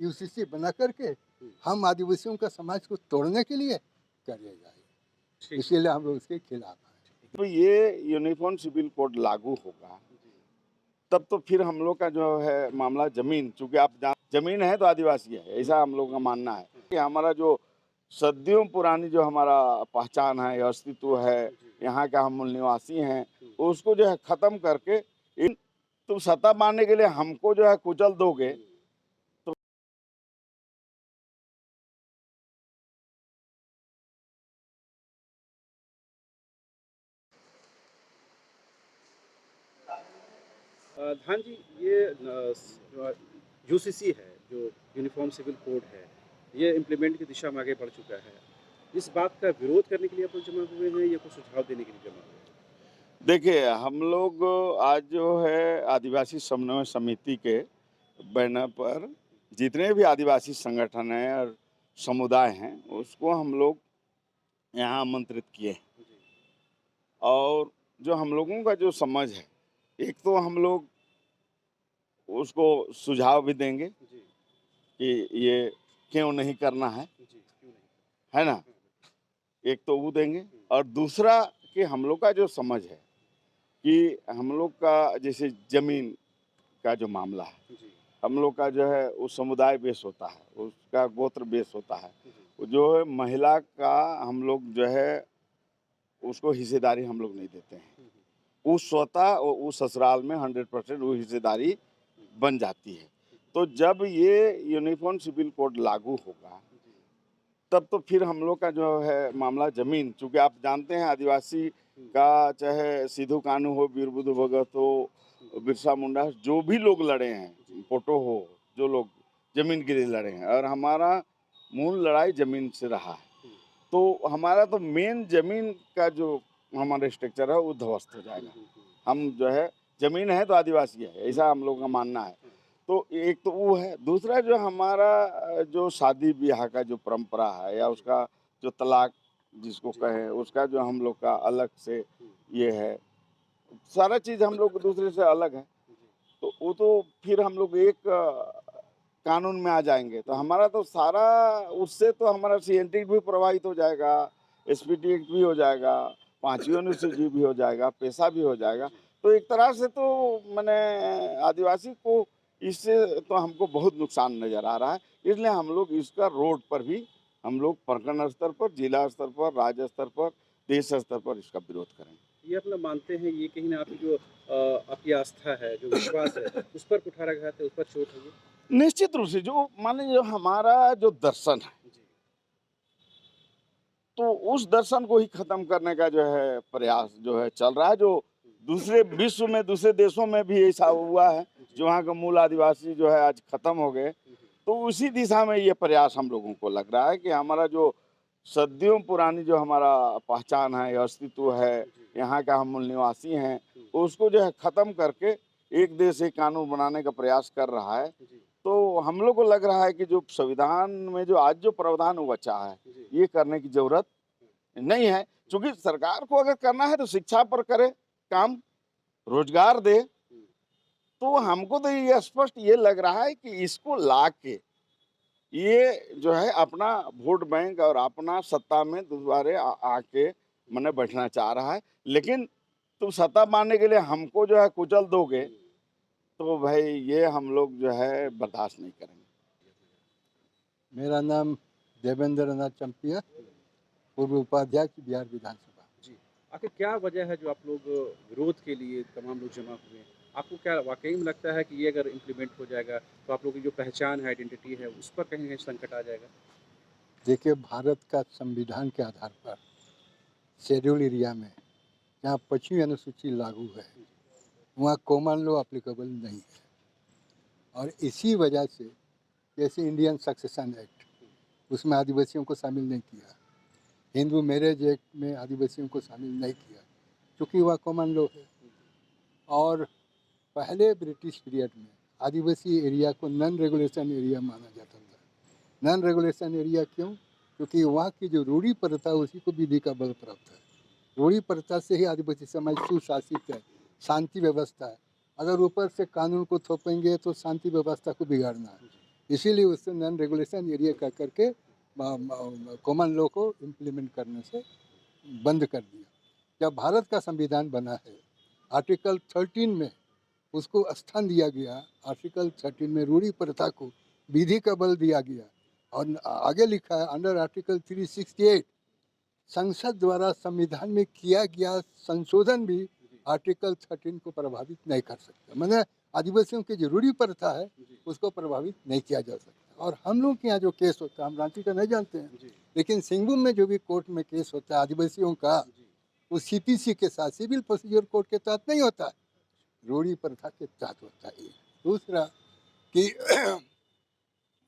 UCC बना करके हम आदिवासियों का समाज को तोड़ने के लिए करे जाए, इसीलिए हम लोग उसके खिलाफ हैं। तो ये यूनिफॉर्म सिविल कोड लागू होगा तब तो फिर हम लोग का जो है मामला जमीन, चूंकि आप जमीन है तो आदिवासी है, ऐसा हम लोग का मानना है कि हमारा जो सदियों पुरानी जो हमारा पहचान है, अस्तित्व है, यहाँ का हम मूल निवासी हैं, उसको जो है खत्म करके इन तुम सत्ता पाने के लिए हमको जो है कुचल दोगे तो धान जी, ये यूसीसी है जो यूनिफॉर्म सिविल कोड है, ये इम्प्लीमेंट की दिशा में आगे बढ़ चुका है। इस बात का विरोध करने के लिए आप लोग जमा हुए हैं या कुछ सुझाव देने के लिए जमा हुए हैं? देखिए हम लोग आज जो है आदिवासी समन्वय समिति के बैनर पर जितने भी आदिवासी संगठन हैं और समुदाय हैं उसको हम लोग यहाँ आमंत्रित किए हैं। जी, और जो हम लोगों का जो समझ है, एक तो हम लोग उसको सुझाव भी देंगे जी, कि ये क्यों नहीं करना है जी, क्यों नहीं? ना? एक तो वो देंगे और दूसरा कि हम लोग का जो समझ है कि हम लोग का जैसे ज़मीन का जो मामला है, जी, हम लोग का जो है वो समुदाय बेस होता है, उसका गोत्र बेस होता है। जी, वो जो है महिला का हम लोग जो है उसको हिस्सेदारी हम लोग नहीं देते हैं। हुँ, वो स्वतः वो ससुराल में 100% वो हिस्सेदारी बन जाती है। तो जब ये यूनिफॉर्म सिविल कोड लागू होगा जी, तब तो फिर हम लोग का जो है मामला ज़मीन, चूँकि आप जानते हैं आदिवासी हुँ, का चाहे सिद्धू कान्हू हो, वीर बुद्धू भगत हो, बिरसा मुंडा, जो भी लोग लड़े हैं, जी, पोटो हो, जो लोग ज़मीन के लिए लड़े हैं और हमारा मूल लड़ाई ज़मीन से रहा है। हुँ, तो हमारा तो मेन ज़मीन का जो हमारा स्ट्रक्चर है वो ध्वस्त हो हुँ, जाएगा। हुँ, हुँ, हम जो है ज़मीन है तो आदिवासी है, ऐसा हम लोगों का मानना है। हुँ, तो एक तो वो है, दूसरा जो हमारा जो शादी-ब्याह का जो परंपरा है या उसका जो तलाक जिसको जी, कहें, उसका जो हम लोग का अलग से हुँ, ये है, सारा चीज़ हम लोग दूसरे से अलग है। जी, तो वो तो फिर हम लोग एक कानून में आ जाएँगे, तो हमारा तो सारा उससे तो हमारा सीएनटी भी प्रभावित हो जाएगा, एसपीटी एक्ट भी हो जाएगा, 5वीं अनुसूची भी हो जाएगा, पेशा भी हो जाएगा। जी, तो एक तरह से तो माने आदिवासी को इससे तो हमको बहुत नुकसान नज़र आ रहा है। इसलिए हम लोग इसका रोड पर भी हम लोग प्रखंड स्तर पर, जिला स्तर पर, राज्य स्तर पर, देश स्तर पर इसका विरोध करेंगे। ये आप लोग मानते हैं ये कहीं न आपकी जो आपकी आस्था है, जो विश्वास है, उस पर कुठाराघात है, उस पर चोट है ये? निश्चित रूप से जो मान लीजिए जो हमारा जो दर्शन है, जी, तो उस दर्शन को ही खत्म करने का जो है प्रयास जो है चल रहा है, जो हुँ, दूसरे विश्व में, दूसरे देशों में भी ऐसा हुआ है, जी, जो वहाँ के मूल आदिवासी जो है आज खत्म हो गए। हुँ, हुँ, तो उसी दिशा में ये प्रयास हम लोगों को लग रहा है कि हमारा जो सदियों पुरानी जो हमारा पहचान है, अस्तित्व है, जी, यहाँ का हम मूल निवासी हैं, हुँ, उसको जो है खत्म करके एक देश एक कानून बनाने का प्रयास कर रहा है। जी, तो हम लोग को लग रहा है कि जो संविधान में जो आज जो प्रावधान बचा है, जी, ये करने की ज़रूरत नहीं है। चूँकि सरकार को अगर करना है तो शिक्षा पर करे काम, रोज़गार दे। हुँ, तो हमको तो ये स्पष्ट ये लग रहा है कि इसको ला के ये जो है अपना वोट बैंक और अपना सत्ता में दोबारे आके मने बैठना चाह रहा है। लेकिन तुम सत्ता पाने के लिए हमको जो है कुचल दोगे, हुँ। तो भाई ये हम लोग जो है बर्दाश्त नहीं करेंगे। मेरा नाम देवेंद्र नाथ चंपिया, पूर्व उपाध्यक्ष बिहार विधानसभा। जी। आखिर क्या वजह है जो आप लोग विरोध के लिए तमाम लोग जमा हुए हैं? आपको क्या वाक़ई में लगता है कि ये अगर इम्प्लीमेंट हो जाएगा, तो आप लोगों की जो पहचान है, आइडेंटिटी है, उस पर कहीं न कहीं संकट आ जाएगा? देखिए, भारत का संविधान के आधार पर शेड्यूल एरिया में जहाँ 25वीं अनुसूची लागू है, जी, वहाँ कॉमन लॉ एप्लीकेबल नहीं है। और इसी वजह से जैसे इंडियन सक्सेशन एक्ट, हुँ, उसमें आदिवासियों को शामिल नहीं किया। हिंदू मैरिज एक्ट में आदिवासियों को शामिल नहीं किया, क्योंकि वह कॉमन लॉ है। हुँ, और पहले ब्रिटिश पीरियड में आदिवासी एरिया को नॉन रेगुलेशन एरिया माना जाता था। नॉन रेगुलेशन एरिया क्यों? क्योंकि वहाँ की जो रूढ़ी प्रथा है उसी को विधि का बल प्राप्त है। रूढ़ी प्रथा से ही आदिवासी समाज सुशासित है, शांति व्यवस्था है। अगर ऊपर से कानून को थोपेंगे तो शांति व्यवस्था को बिगाड़ना है। इसीलिए उससे नॉन रेगुलेशन एरिया का करके कॉमन लॉ को इम्प्लीमेंट करने से बंद कर दिया। जब भारत का संविधान बना है, आर्टिकल 13 में उसको स्थान दिया गया, आर्टिकल 13 में रूढ़ी प्रथा को विधि का बल दिया गया और आगे लिखा है अंडर आर्टिकल 368 संसद द्वारा संविधान में किया गया संशोधन भी आर्टिकल 13 को प्रभावित नहीं कर सकता। मैंने आदिवासियों की जो रूढ़ी प्रथा है उसको प्रभावित नहीं किया जा सकता। और हम लोग के यहाँ जो केस होता है, हम रांची का नहीं जानते हैं, लेकिन सिंहभूम में जो भी कोर्ट में केस होता है आदिवासियों का, वो सीपीसी के साथ, सिविल प्रोसीजर कोड के तहत नहीं होता है, रूढ़ी प्रथा के तहत होता है। दूसरा कि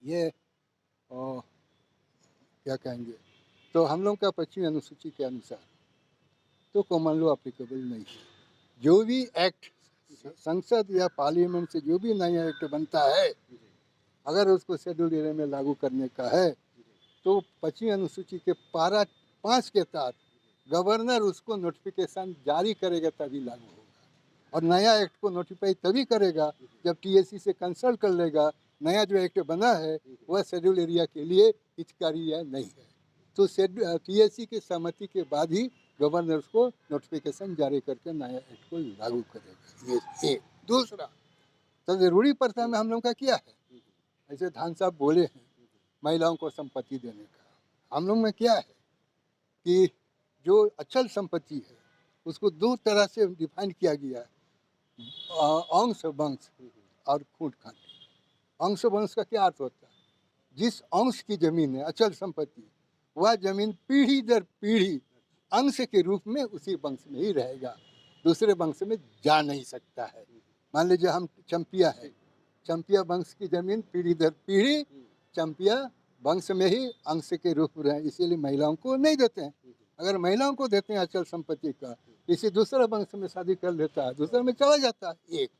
ये क्या कहेंगे, तो हम लोग का 25वीं अनुसूची के अनुसार तो कॉमन लॉ अप्लीकेबल नहीं है। जो भी एक्ट संसद या पार्लियामेंट से जो भी नया एक्ट बनता है, अगर उसको शेड्यूल एरिया में लागू करने का है तो 25वीं अनुसूची के पारा 5 के तहत गवर्नर उसको नोटिफिकेशन जारी करेगा तभी लागू होगा। और नया एक्ट को नोटिफाई तभी करेगा जब टीएससी से कंसल्ट कर लेगा नया जो एक्ट बना है वह शेड्यूल एरिया के लिए हितकारी या नहीं है। तो टीएससी की सहमति के बाद ही गवर्नर को नोटिफिकेशन जारी करके नया एक्ट को लागू करेगा। ये एक। दूसरा, तो जरूरी प्रथा में हम लोग का क्या है, ऐसे धान साहब बोले हैं महिलाओं को संपत्ति देने का, हम लोग में क्या है कि जो अचल संपत्ति है उसको दो तरह से डिफाइन किया गया है, अंश वंश और खूंट खांटी। अंश वंश का क्या अर्थ होता है, जिस अंश की जमीन है अचल संपत्ति, वह जमीन पीढ़ी दर पीढ़ी अंश के रूप में उसी वंश में ही रहेगा, दूसरे वंश में जा नहीं सकता है। मान लीजिए हम चंपिया है, चंपिया वंश की जमीन पीढ़ी दर पीढ़ी चंपिया वंश में ही अंश के रूप में रहे, इसीलिए महिलाओं को नहीं देते हैं। अगर महिलाओं को देते हैं अचल संपत्ति का, किसी दूसरे वंश में शादी कर लेता है, दूसरे में चला जाता है। एक,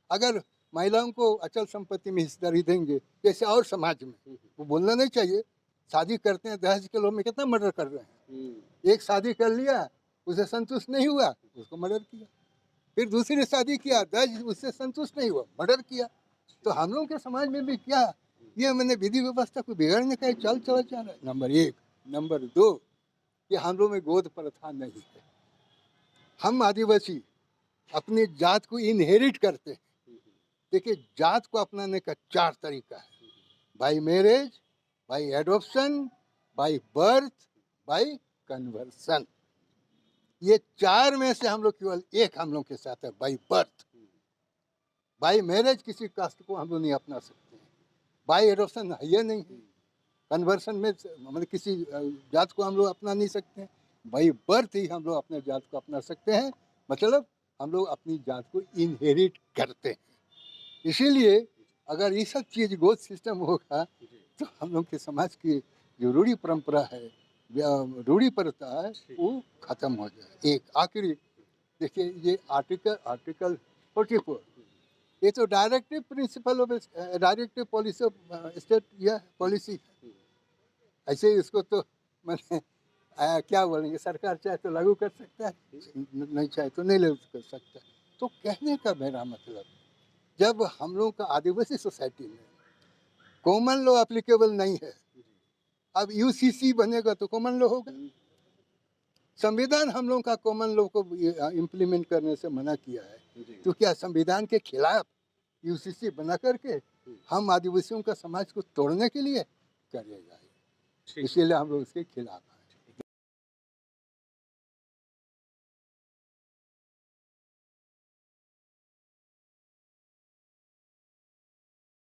अगर महिलाओं को अचल संपत्ति में हिस्सेदारी देंगे जैसे और समाज में, वो बोलना नहीं चाहिए, शादी करते हैं दहेज के लोभ में कितना मर्डर कर रहे हैं। एक शादी कर लिया, उसे संतुष्ट नहीं हुआ, उसको मर्डर किया, फिर दूसरी शादी किया, दहेज उससे संतुष्ट नहीं हुआ, मर्डर किया। तो हम लोग के समाज में भी क्या ये मैंने विधि व्यवस्था को बिगाड़ने का चल चला जा रहा है, नंबर एक। नंबर दो, कि हम लोग में गोद प्रथा नहीं है। हम आदिवासी अपनी जात को इनहेरिट करते हैं। देखिए, जात को अपनाने का 4 तरीका है, by marriage, by adoption, by birth, by conversion. ये 4 में से हम लोग केवल एक हम लोग के साथ है, बाय बर्थ। बाय मैरिज किसी कास्ट को हम लोग नहीं अपना सकते हैं, बाय एडॉप्शन है ये नहीं है, कन्वर्सन में मतलब किसी जात को हम लोग अपना नहीं सकते हैं, बाय बर्थ ही हम लोग अपने जात को अपना सकते हैं, मतलब हम लोग अपनी जात को इनहेरिट करते हैं। इसीलिए अगर ये सब चीज़ गोद सिस्टम होगा तो हम लोग के समाज की जो रूढ़ी परंपरा है, रूढ़ी प्रथा है, वो खत्म हो जाए। एक आखिरी देखिए, ये आर्टिकल 44, ये तो directive principle of directive policy of state या पॉलिसी, ऐसे ही इसको तो मैंने क्या बोलेंगे, सरकार चाहे तो लागू कर सकता है, नहीं चाहे तो नहीं लागू कर सकता। तो कहने का मेरा मतलब, जब हम लोग का आदिवासी सोसाइटी में कॉमन लॉ एप्लीकेबल नहीं है, अब यूसीसी बनेगा तो कॉमन लॉ होगा। संविधान हम लोग का कॉमन लॉ को इम्प्लीमेंट करने से मना किया है, तो क्या संविधान के खिलाफ यूसीसी बना करके हम आदिवासियों का समाज को तोड़ने के लिए करेगा, इसीलिए हम लोग इसके खिलाफ हैं।